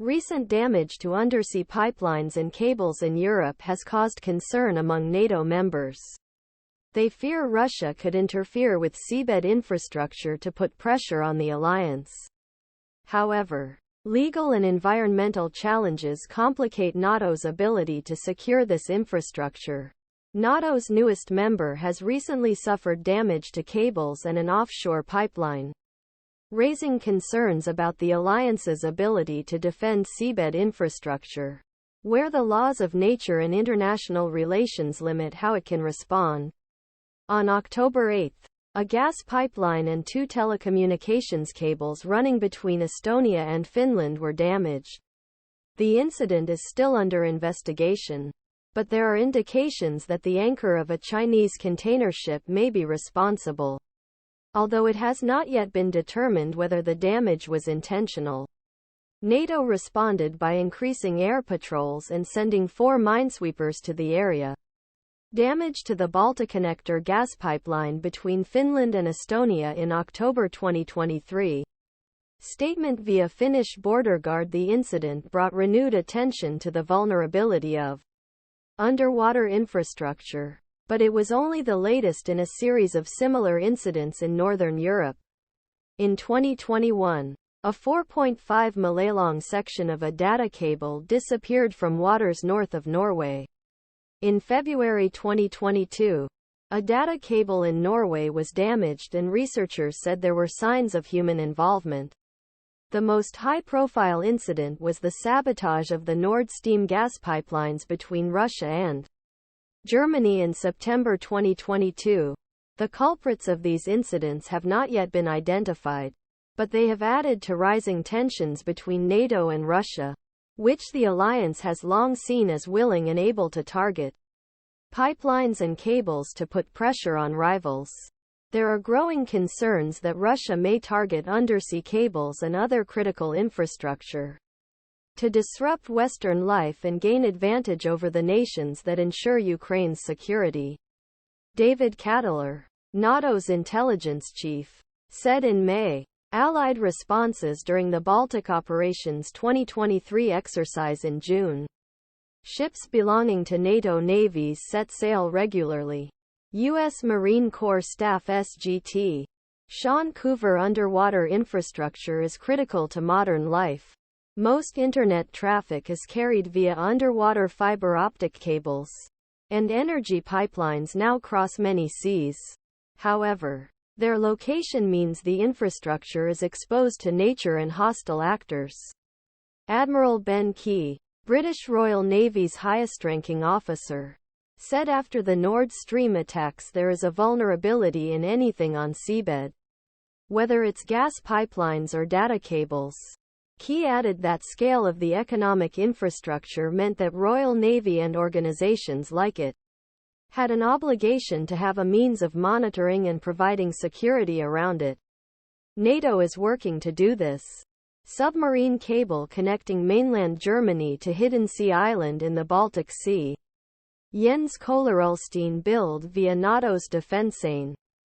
Recent damage to undersea pipelines and cables in Europe has caused concern among NATO members. They fear Russia could interfere with seabed infrastructure to put pressure on the alliance. However, legal and environmental challenges complicate NATO's ability to secure this infrastructure. NATO's newest member has recently suffered damage to cables and an offshore pipeline, raising concerns about the alliance's ability to defend seabed infrastructure, where the laws of nature and international relations limit how it can respond. On October 8, a gas pipeline and 2 telecommunications cables running between Estonia and Finland were damaged. The incident is still under investigation, but there are indications that the anchor of a Chinese container ship may be responsible, although it has not yet been determined whether the damage was intentional. NATO responded by increasing air patrols and sending 4 minesweepers to the area. Damage to the Balticconnector gas pipeline between Finland and Estonia in October 2023. Statement via Finnish Border Guard: the incident brought renewed attention to the vulnerability of underwater infrastructure, but it was only the latest in a series of similar incidents in Northern Europe. In 2021, a 4.5 mile-long section of a data cable disappeared from waters north of Norway. In February 2022, a data cable in Norway was damaged and researchers said there were signs of human involvement. The most high-profile incident was the sabotage of the Nord Stream gas pipelines between Russia and Germany in September 2022. The culprits of these incidents have not yet been identified, but they have added to rising tensions between NATO and Russia, which the alliance has long seen as willing and able to target pipelines and cables to put pressure on rivals. There are growing concerns that Russia may target undersea cables and other critical infrastructure to disrupt Western life and gain advantage over the nations that ensure Ukraine's security. David Kattler, NATO's intelligence chief, said in May, Allied responses during the Baltic Operations 2023 exercise in June. Ships belonging to NATO navies set sail regularly. U.S. Marine Corps Staff Sgt. Shawn Coover Underwater infrastructure is critical to modern life. Most internet traffic is carried via underwater fiber optic cables, and energy pipelines now cross many seas. However, their location means the infrastructure is exposed to nature and hostile actors. Admiral Ben Key, British Royal Navy's highest-ranking officer, said after the Nord Stream attacks there is a vulnerability in anything on seabed, whether it's gas pipelines or data cables. Key added that scale of the economic infrastructure meant that Royal Navy and organizations like it had an obligation to have a means of monitoring and providing security around it. NATO is working to do this. Submarine cable connecting mainland Germany to Hiddensee Island in the Baltic Sea. Jens Köhlerullstein bild via NATO's Defensane.